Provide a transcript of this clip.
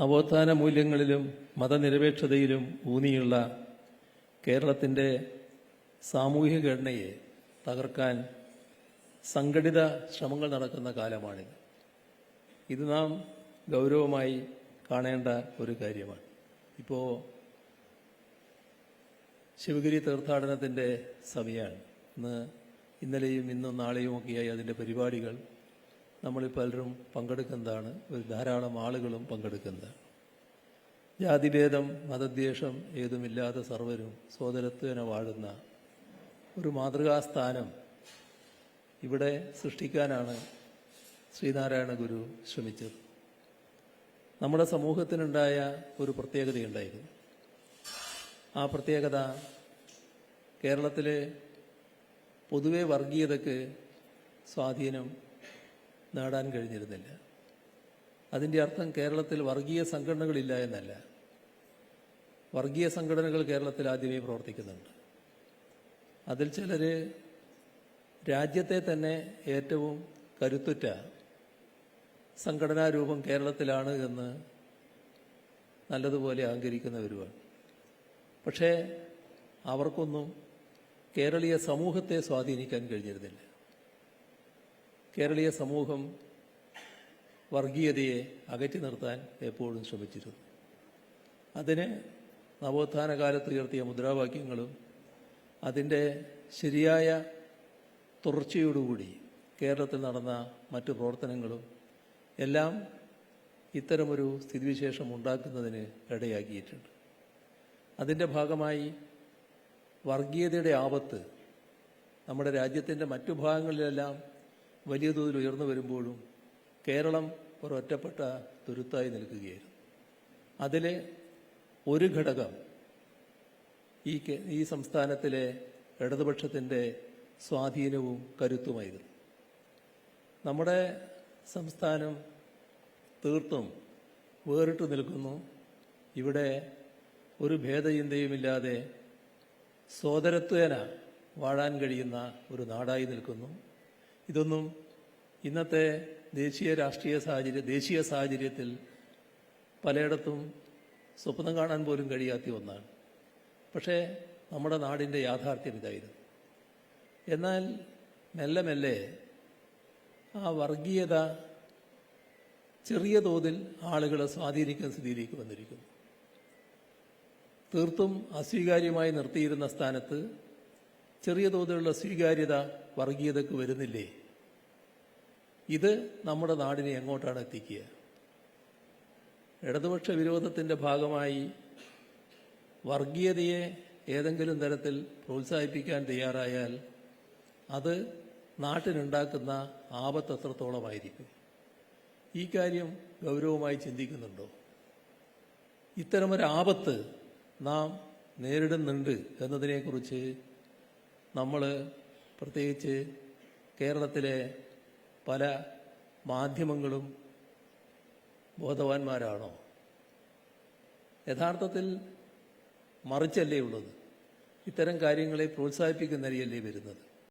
നവോത്ഥാന മൂല്യങ്ങളിലും മതനിരപേക്ഷതയിലും ഊന്നിയുള്ള കേരളത്തിൻ്റെ സാമൂഹിക ഘടനയെ തകർക്കാൻ സംഘടിത ശ്രമങ്ങൾ നടക്കുന്ന കാലമാണിത്. ഇത് നാം ഗൗരവമായി കാണേണ്ട ഒരു കാര്യമാണ്. ഇപ്പോൾ ശിവഗിരി തീർത്ഥാടനത്തിൻ്റെ സമയമാണ്. ഇന്നലെയും ഇന്നും നാളെയുമൊക്കെയായി അതിൻ്റെ പരിപാടികൾ നമ്മളിൽ പലരും പങ്കെടുക്കുന്നതാണ്. ധാരാളം ആളുകളും പങ്കെടുക്കുന്നതാണ്. ജാതിഭേദം മതദ്വേഷം ഏതുമില്ലാതെ സർവരും സോദരത്വേന വാഴുന്ന ഒരു മാതൃകാസ്ഥാനം ഇവിടെ സൃഷ്ടിക്കാനാണ് ശ്രീനാരായണ ഗുരു ശ്രമിച്ചത്. നമ്മുടെ സമൂഹത്തിനുണ്ടായ ഒരു പ്രത്യേകതയുണ്ടായിരുന്നു. ആ പ്രത്യേകത കേരളത്തിലെ പൊതുവെ വർഗീയതയ്ക്ക് സ്വാധീനം നേടാൻ കഴിഞ്ഞിരുന്നില്ല. അതിൻ്റെ അർത്ഥം കേരളത്തിൽ വർഗീയ സംഘടനകളില്ല എന്നല്ല. വർഗീയ സംഘടനകൾ കേരളത്തിൽ ആദ്യമേ പ്രവർത്തിക്കുന്നുണ്ട്. അതിൽ ചിലർ രാജ്യത്തെ തന്നെ ഏറ്റവും കരുത്തുറ്റ സംഘടനാ രൂപം കേരളത്തിലാണ് എന്ന് നല്ലതുപോലെ അഹങ്കരിക്കുന്നവരുമാണ്. പക്ഷേ അവർക്കൊന്നും കേരളീയ സമൂഹത്തെ സ്വാധീനിക്കാൻ കഴിഞ്ഞിരുന്നില്ല. കേരളീയ സമൂഹം വർഗീയതയെ അകറ്റി നിർത്താൻ എപ്പോഴും ശ്രമിച്ചിരുന്നു. അതിന് നവോത്ഥാന കാലത്ത് ഉയർത്തിയ മുദ്രാവാക്യങ്ങളും അതിൻ്റെ ശരിയായ തുടർച്ചയോടുകൂടി കേരളത്തിൽ നടന്ന മറ്റു പ്രവർത്തനങ്ങളും എല്ലാം ഇത്തരമൊരു സ്ഥിതിവിശേഷം ഉണ്ടാക്കുന്നതിന് ഇടയാക്കിയിട്ടുണ്ട്. അതിൻ്റെ ഭാഗമായി വർഗീയതയുടെ ആപത്ത് നമ്മുടെ രാജ്യത്തിൻ്റെ മറ്റു ഭാഗങ്ങളിലെല്ലാം വലിയ തോതിൽ ഉയർന്നു വരുമ്പോഴും കേരളം ഒരൊറ്റപ്പെട്ട തുരുത്തായി നിൽക്കുകയായിരുന്നു. അതിലെ ഒരു ഘടകം ഈ സംസ്ഥാനത്തിലെ ഇടതുപക്ഷത്തിൻ്റെ സ്വാധീനവും കരുത്തുമായിരുന്നു. നമ്മുടെ സംസ്ഥാനം തീർത്തും വേറിട്ട് നിൽക്കുന്നു. ഇവിടെ ഒരു ഭേദചിന്തയുമില്ലാതെ സോദരത്വേന വാഴാൻ കഴിയുന്ന ഒരു നാടായി നിൽക്കുന്നു. ഇതൊന്നും ഇന്നത്തെ ദേശീയ സാഹചര്യത്തിൽ പലയിടത്തും സ്വപ്നം കാണാൻ പോലും കഴിയാത്ത ഒന്നാണ്. പക്ഷേ നമ്മുടെ നാടിൻ്റെ യാഥാർത്ഥ്യം ഇതായിരുന്നു. എന്നാൽ മെല്ലെ മെല്ലെ ആ വർഗീയത ചെറിയ തോതിൽ ആളുകളെ സ്വാധീനിക്കുന്ന സ്ഥിതിയിലേക്ക് വന്നിരിക്കുന്നു. തീർത്തും അസ്വീകാര്യമായി നിർത്തിയിരുന്ന സ്ഥാനത്ത് ചെറിയ തോതിലുള്ള സ്വീകാര്യത വർഗീയതയ്ക്ക് വരുന്നില്ലേ? ഇത് നമ്മുടെ നാടിനെ എങ്ങോട്ടാണ് എത്തിക്കുക? ഇടതുപക്ഷ വിരോധത്തിൻ്റെ ഭാഗമായി വർഗീയതയെ ഏതെങ്കിലും തരത്തിൽ പ്രോത്സാഹിപ്പിക്കാൻ തയ്യാറായാൽ അത് നാട്ടിനുണ്ടാക്കുന്ന ആപത്ത് എത്രത്തോളമായിരിക്കും? ഈ കാര്യം ഗൗരവമായി ചിന്തിക്കുന്നുണ്ടോ? ഇത്തരമൊരു ആപത്ത് നാം നേരിടുന്നുണ്ട് എന്നതിനെക്കുറിച്ച് നമ്മൾ പ്രത്യേകിച്ച് കേരളത്തിലെ പല മാധ്യമങ്ങളും ബോധവാന്മാരാണോ? യഥാർത്ഥത്തിൽ മറിച്ചല്ലേ ഉള്ളത്. ഇത്തരം കാര്യങ്ങളെ പ്രോത്സാഹിപ്പിക്കുന്നതിയല്ലേ വരുന്നത്.